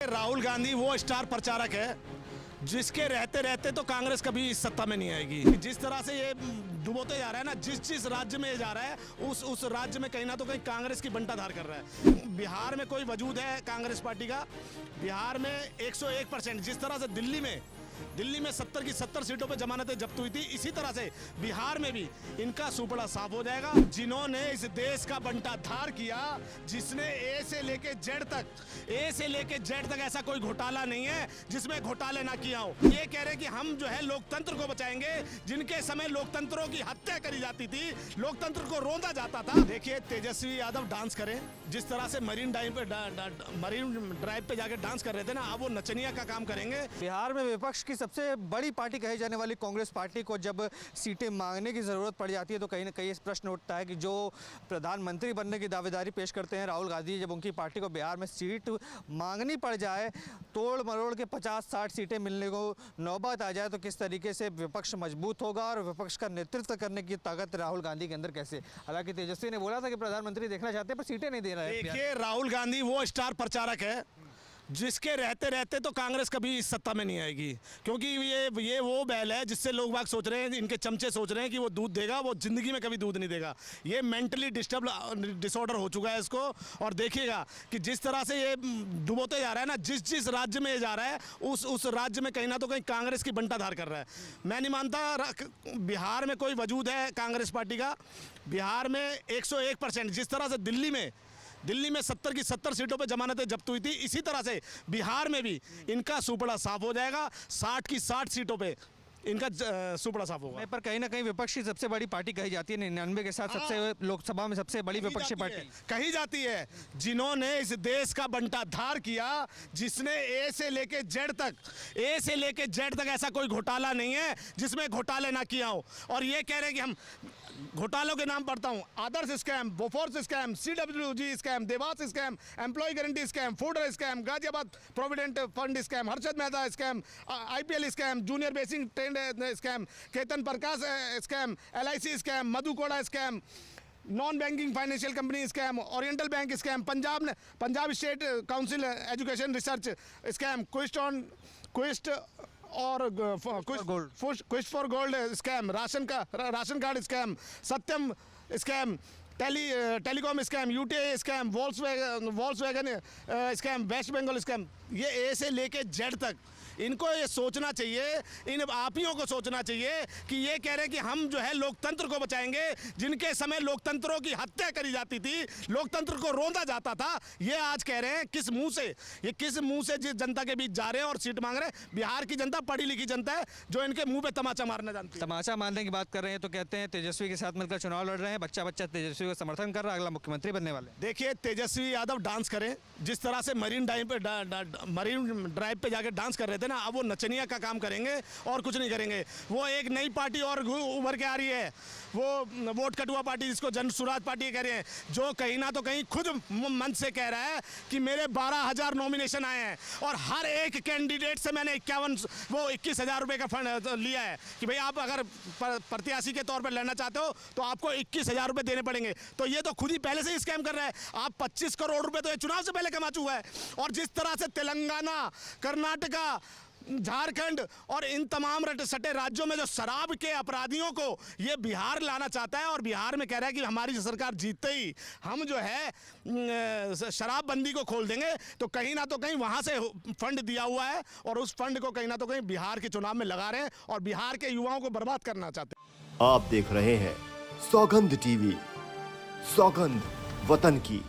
राहुल गांधी वो स्टार प्रचारक है जिसके रहते रहते तो कांग्रेस कभी इस सत्ता में नहीं आएगी। जिस तरह से ये डुबोते जा रहा है ना, जिस राज्य में ये जा रहा है उस राज्य में कहीं ना तो कहीं कांग्रेस की बंटाधार कर रहा है। बिहार में कोई वजूद है कांग्रेस पार्टी का? बिहार में 101%। जिस तरह से दिल्ली में 70 की 70 सीटों पे जमानतें जब्त हुई थी, इसी तरह से बिहार में भी इनका सुपड़ा साफ हो जाएगा। जिन्होंने इस देश का बंटाधार किया, जिसने ए से लेके जेड तक ऐसा कोई घोटाला नहीं है जिसमें घोटाले ना किया हो। ये कह रहे हैं कि हम जो है लोकतंत्र को बचाएंगे, जिनके समय लोकतंत्रों की हत्या करी जाती थी, लोकतंत्र को रोंदा जाता था। देखिए तेजस्वी यादव डांस करें, जिस तरह से मरीन ड्राइव पे जाके डांस कर रहे थे ना, अब वो नचनिया का काम करेंगे। बिहार में विपक्ष की सबसे बड़ी पार्टी कही जाने वाली कांग्रेस पार्टी को जब सीटें मांगने की ज़रूरत पड़ जाती है तो कहीं ना कहीं इस प्रश्न उठता है कि जो प्रधानमंत्री बनने की दावेदारी पेश करते हैं राहुल गांधी, जब उनकी पार्टी को बिहार में सीट मांगनी पड़ जाए, तोड़ मरोड़ के 50-60 सीटें मिलने को नौबत आ जाए, तो किस तरीके से विपक्ष मजबूत होगा और विपक्ष का नेतृत्व करने की ताकत राहुल गांधी के अंदर कैसे? हालांकि तेजस्वी ने बोला था कि प्रधानमंत्री देखना चाहते हैं पर सीटें नहीं दे रहे हैं। देखिए राहुल गांधी वो स्टार प्रचारक है जिसके रहते रहते तो कांग्रेस कभी इस सत्ता में नहीं आएगी, क्योंकि ये वो बैल है जिससे लोग बाग सोच रहे हैं, इनके चमचे सोच रहे हैं कि वो दूध देगा, वो जिंदगी में कभी दूध नहीं देगा। ये मेंटली डिसऑर्डर हो चुका है इसको। और देखिएगा कि जिस तरह से ये डुबोते जा रहा है ना, जिस राज्य में ये जा रहा है उस राज्य में कहीं ना तो कहीं कांग्रेस की बंटाधार कर रहा है। मैं नहीं मानता बिहार में कोई वजूद है कांग्रेस पार्टी का। बिहार में 101%। जिस तरह से दिल्ली में 70 की 70 सीटों पे जमानतें जब्त हुई थी, इसी तरह से बिहार में भी इनका सुपड़ा साफ हो जाएगा। 60 की 60 सीटों पे इनका सुपड़ा साफ होगा। पर कहीं ना कहीं विपक्ष की सबसे बड़ी पार्टी कही जाती है, 99 के साथ सबसे लोकसभा में सबसे बड़ी विपक्षी पार्टी कही जाती है। जिन्होंने इस देश का बंटाधार किया, जिसने ए से लेके जेड तक ऐसा कोई घोटाला नहीं है जिसमें घोटाले ना किया हो। और ये कह रहे हैं कि हम घोटालों के नाम पढ़ता हूं, Adarsh scam, Bofors scam, CWG scam, Devas scam, employ guarantee scam, food scam, Ghaziabad provident fund scam, Harshad Mehta scam, IPL scam, junior basic trend scam, Ketan Prakash scam, LIC scam, Madhu Koda scam, non banking financial company scam, oriental bank scam, Punjab state council education research scam, quest for gold scam, ration card scam, Satyam scam, telecom scam, UTA scam, Volkswagen scam, west Bengal scam. ये ए से लेके Z तक इनको ये सोचना चाहिए, इन आपियों को सोचना चाहिए कि ये कह रहे हैं कि हम जो है लोकतंत्र को बचाएंगे, जिनके समय लोकतंत्रों की हत्या करी जाती थी, लोकतंत्र को रोंदा जाता था। ये आज कह रहे हैं किस मुंह से जिस जनता के बीच जा रहे हैं और सीट मांग रहे हैं। बिहार की जनता पढ़ी लिखी जनता है जो इनके मुंह पे तमाचा मारना जानती है। तमाचा मारने की बात कर रहे हैं तो कहते हैं तेजस्वी के साथ मिलकर चुनाव लड़ रहे हैं, बच्चा तेजस्वी को समर्थन कर रहा है, अगला मुख्यमंत्री बनने वाले। देखिए तेजस्वी यादव डांस करें, जिस तरह से मरीन ड्राइव पे जाके डांस कर रहे थे ना, अब वो नचनिया का काम करेंगे और कुछ नहीं करेंगे। वो एक नई पार्टी और उभर के आ रही है, वो वोट कटुआ पार्टी, जिसको जन स्वराज पार्टी कह रहे हैं, जो कहीं ना तो कहीं खुद मन से कह रहा है कि मेरे 12,000 नॉमिनेशन आए हैं और हर एक कैंडिडेट से मैंने 21,000 रुपये का फंड लिया है कि भाई आप अगर प्रत्याशी के तौर पर लड़ना चाहते हो तो आपको 21,000 रुपये देने पड़ेंगे। तो ये तो खुद ही पहले से ही स्कैम कर रहा है। आप 25 करोड़ रुपए तो ये चुनाव से पहले कमा चुका है। और जिस तरह से तेलंगाना, कर्नाटका, झारखंड और इन तमाम सटे राज्यों में जो शराब के अपराधियों को ये बिहार लाना चाहता है, और बिहार में कह रहा है कि हमारी सरकार जीतते ही हम जो है शराबबंदी को खोल देंगे, तो कहीं ना तो कहीं वहां से फंड दिया हुआ है और उस फंड को कहीं ना तो कहीं बिहार के चुनाव में लगा रहे हैं और बिहार के युवाओं को बर्बाद करना चाहते हैं। आप देख रहे हैं सौगंध TV, सौगंध वतन की।